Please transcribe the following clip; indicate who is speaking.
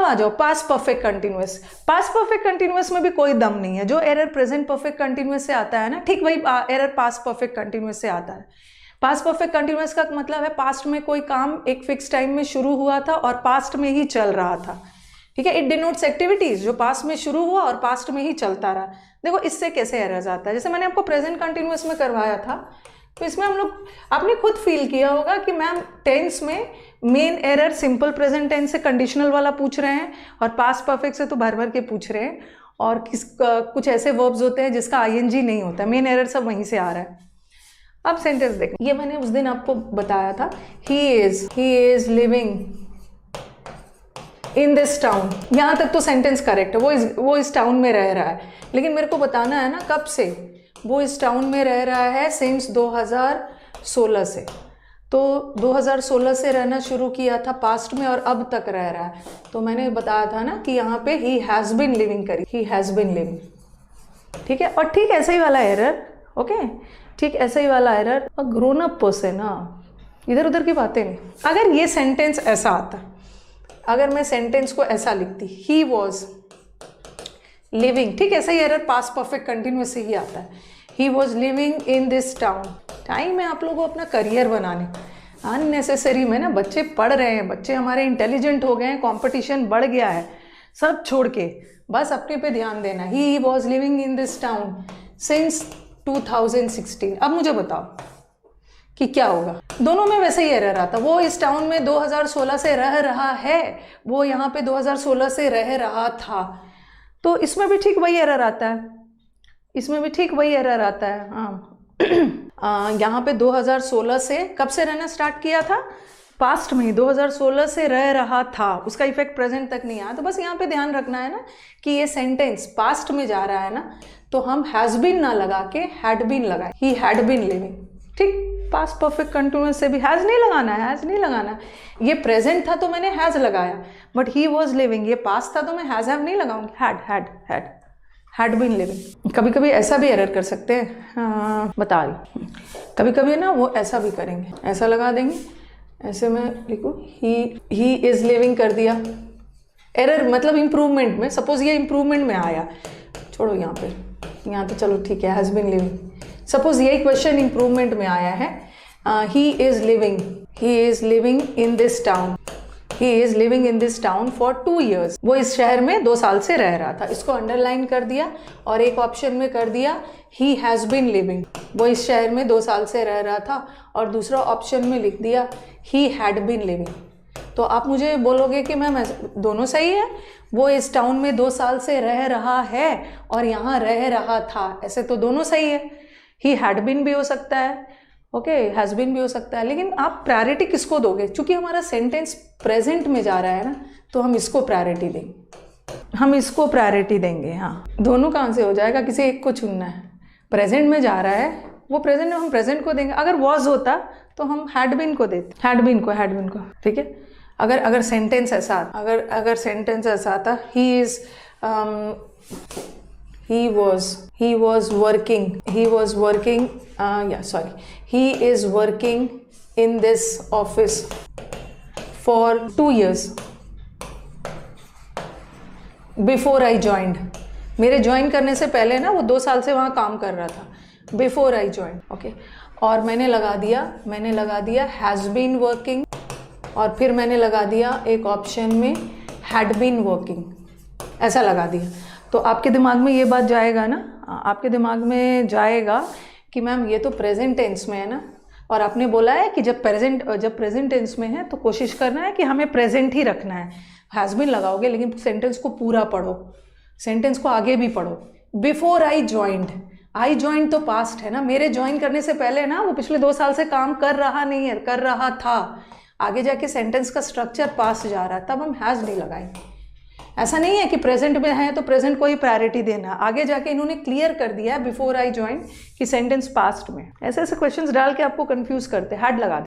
Speaker 1: आ जाओ, past perfect continuous. Past perfect continuous में भी कोई दम नहीं है। जो एरर प्रेजेंट परफेक्ट कंटिन्यूअस से आता है ना, ठीक वही एरर पास्ट परफेक्ट कंटिन्यूअस से आता है। पास्ट परफेक्ट कंटिन्यूअस का मतलब है पास्ट में कोई काम एक फिक्स टाइम में शुरू हुआ था और पास्ट में ही चल रहा था, ठीक है। इट डिनोट्स एक्टिविटीज जो पास्ट में शुरू हुआ और पास्ट में ही चलता रहा। देखो इससे कैसे एरर्स आता है, जैसे मैंने आपको प्रेजेंट कंटिन्यूअस में करवाया था, तो इसमें हम लोग आपने खुद फील किया होगा कि मैम टेंस में main error simple present tense से कंडीशनल वाला पूछ रहे हैं और पास्ट परफेक्ट से तो भर भर के पूछ रहे हैं, और कुछ ऐसे वर्ब्स होते हैं जिसका आईएनजी नहीं होता। मेन एरर सब वहीं से आ रहा है। अब सेंटेंस देखें, ये मैंने उस दिन आपको बताया था, he is living in this town. यहाँ तक तो सेंटेंस करेक्ट है, वो इस टाउन में रह रहा है, लेकिन मेरे को बताना है ना कब से वो इस टाउन में रह रहा है। सिंस 2016 से, तो 2016 से रहना शुरू किया था पास्ट में और अब तक रह रहा है। तो मैंने बताया था ना कि यहाँ पे ही हैज़ बिन लिविंग करी, ही हैज़ बिन लिविंग, ठीक है। और ठीक ऐसा ही वाला एरर, ओके, ठीक ऐसा ही वाला एरर, अ ग्रोन अप पर्सन, इधर उधर की बातें नहीं। अगर ये सेंटेंस ऐसा आता, अगर मैं सेंटेंस को ऐसा लिखती, ही वॉज लिविंग, ठीक ऐसा ही एरर पास्ट परफेक्ट कंटिन्यूअस से ही आता है। He was living in this town. Time है आप लोगों को अपना करियर बनाने, अननेसेसरी में ना बच्चे पढ़ रहे हैं, बच्चे हमारे इंटेलिजेंट हो गए हैं, कंपटीशन बढ़ गया है, सब छोड़ के बस अपने पे ध्यान देना। He was living in this town since 2016। अब मुझे बताओ कि क्या होगा। दोनों में वैसे ही एरर आता, वो इस टाउन में 2016 से रह रहा है, वो यहाँ पे 2016 से रह रहा था, तो इसमें भी ठीक वही एरर आता है, इसमें भी ठीक वही एरर आता है। हाँ यहाँ पे 2016 से कब से रहना स्टार्ट किया था, पास्ट में ही 2016 से रह रहा था, उसका इफेक्ट प्रेजेंट तक नहीं आया। तो बस यहाँ पे ध्यान रखना है ना कि ये सेंटेंस पास्ट में जा रहा है ना, तो हम हैज बीन ना लगा के हैड बीन लगाए, ही हैड बीन लिविंग, ठीक। पास्ट परफेक्ट कंटिन्यूअस से भी हैज नहीं लगाना है, हैज नहीं लगाना। ये प्रेजेंट था तो मैंने हैज लगाया, बट ही वॉज लिविंग, ये पास्ट था तो मैं हैज हैव नहीं लगाऊंगी, हैड बीन लिविंग। कभी कभी ऐसा भी एरर कर सकते हैं, बता रही, कभी कभी ना वो ऐसा भी करेंगे, ऐसा लगा देंगे, ऐसे मैं लिखूँ ही इज लिविंग कर दिया, एरर मतलब इंप्रूवमेंट में, सपोज ये इंप्रूवमेंट में आया, छोड़ो यहाँ पे, यहाँ तो चलो ठीक है, हैज बीन लिविंग। सपोज यही क्वेश्चन इंप्रूवमेंट में आया है, he is living in this town, he is living in this town for 2 years। वो इस शहर में 2 साल से रह रहा था, इसको अंडरलाइन कर दिया और एक ऑप्शन में कर दिया ही हैज़ बीन लिविंग, वो इस शहर में 2 साल से रह रहा था, और दूसरा ऑप्शन में लिख दिया ही हैड बीन लिविंग। तो आप मुझे बोलोगे कि मैम दोनों सही है, वो इस टाउन में 2 साल से रह रहा है और यहाँ रह रहा था, ऐसे तो दोनों सही है। ही हैड बीन भी हो सकता है, ओके, हैज़ बीन भी हो सकता है, लेकिन आप प्रायोरिटी किसको दोगे? चूंकि हमारा सेंटेंस प्रेजेंट में जा रहा है ना, तो हम इसको प्रायोरिटी देंगे, हाँ। दोनों कहाँ से हो जाएगा, किसी एक को चुनना है। प्रेजेंट में जा रहा है, वो प्रेजेंट में हम प्रेजेंट को देंगे। अगर वॉज होता तो हम हैड बीन को देते, हैड बीन को, ठीक है। अगर सेंटेंस ऐसा, अगर सेंटेंस ऐसा आता, ही is working in this office for 2 years before I joined। मेरे ज्वाइन करने से पहले ना वो 2 साल से वहाँ काम कर रहा था, before I joined, ओके। और मैंने लगा दिया has been working, और फिर मैंने लगा दिया एक ऑप्शन में had been working, ऐसा लगा दिया। तो आपके दिमाग में ये बात जाएगा ना, आपके दिमाग में जाएगा कि मैम ये तो प्रेजेंट टेंस में है ना, और आपने बोला है कि जब प्रेजेंट टेंस में है तो कोशिश करना है कि हमें प्रेजेंट ही रखना है। हैज़ बीन लगाओगे लेकिन सेंटेंस को पूरा पढ़ो, सेंटेंस को आगे भी पढ़ो। बिफोर आई ज्वाइंड तो पास्ट है ना, मेरे ज्वाइन करने से पहले ना वो पिछले 2 साल से काम कर रहा नहीं है, कर रहा था। आगे जाके सेंटेंस का स्ट्रक्चर पास्ट जा रहा है, तब हम हैज़ नहीं लगाएंगे। ऐसा नहीं है कि प्रेजेंट में है तो प्रेजेंट को ही प्रायोरिटी देना। आगे जाके इन्होंने क्लियर कर दिया है बिफोर आई ज्वाइन कि सेंटेंस पास्ट में। ऐसे क्वेश्चंस डाल के आपको कंफ्यूज करते, हैड लगा